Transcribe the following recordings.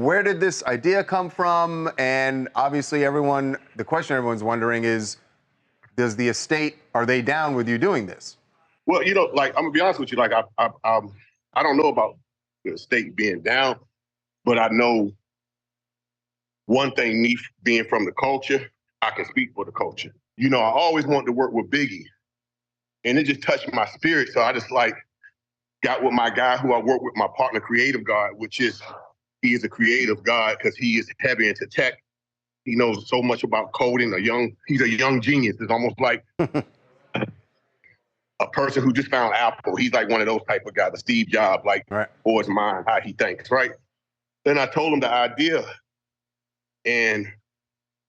Where did this idea come from? And obviously the question everyone's wondering is, does the estate, are they down with you doing this? Well, like, I'm gonna be honest with you, like, I don't know about the estate being down, but I know one thing, me being from the culture, I can speak for the culture. I always wanted to work with Biggie, and it just touched my spirit. So I just got with my guy who I work with, my partner, Creative God, he is a creative God because he is heavy into tech. He knows so much about coding. He's a young genius. It's almost like a person who just found Apple. He's like one of those type of guys, the Steve Jobs, Right. or his mind, how he thinks, right? Then I told him the idea, and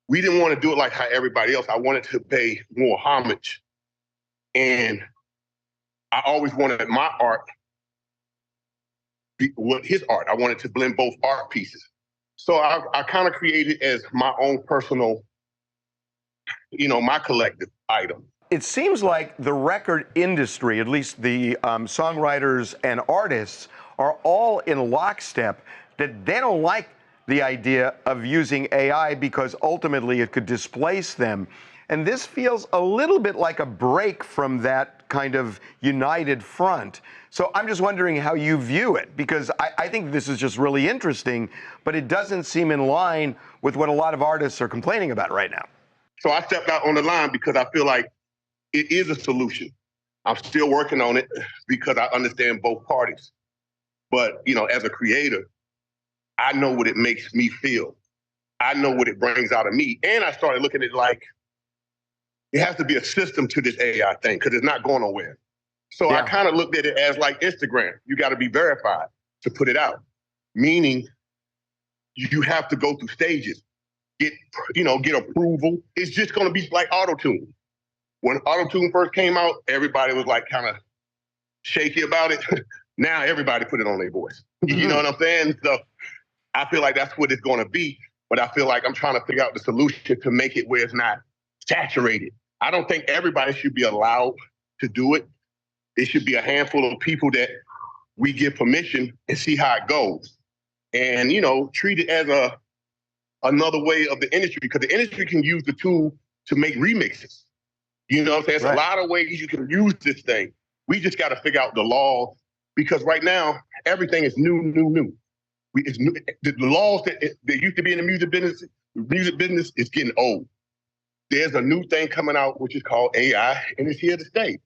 we didn't want to do it like how everybody else. I wanted to pay more homage. And I always wanted my art with his art. I wanted to blend both art pieces. So I kind of created as my own personal, my collective item. It seems like the record industry, at least the songwriters and artists, are all in lockstep that they don't like the idea of using AI because ultimately it could displace them. And this feels a little bit like a break from that kind of united front. So I'm just wondering how you view it, because I think this is just really interesting, but it doesn't seem in line with what a lot of artists are complaining about right now. So I stepped out on the line because I feel like it is a solution. I'm still working on it because I understand both parties. But, as a creator, I know what it makes me feel. I know what it brings out of me. And I started looking at it like, it has to be a system to this AI thing because it's not going nowhere. So I kind of looked at it as like Instagram. You got to be verified to put it out, meaning you have to go through stages, get approval. It's just going to be like auto-tune. When auto-tune first came out, everybody was like kind of shaky about it. Now everybody put it on their voice. You know what I'm saying? So I feel like that's what it's going to be. But I feel like I'm trying to figure out the solution to make it where it's not saturated. I don't think everybody should be allowed to do it. It should be a handful of people that we give permission and see how it goes. And, treat it as another way of the industry, because the industry can use the tool to make remixes. You know what I'm saying? There's a lot of ways you can use this thing. We just got to figure out the laws, because right now, everything is new. It's new. The laws that used to be in the music business is getting old. There's a new thing coming out, which is called AI, and it's here to stay.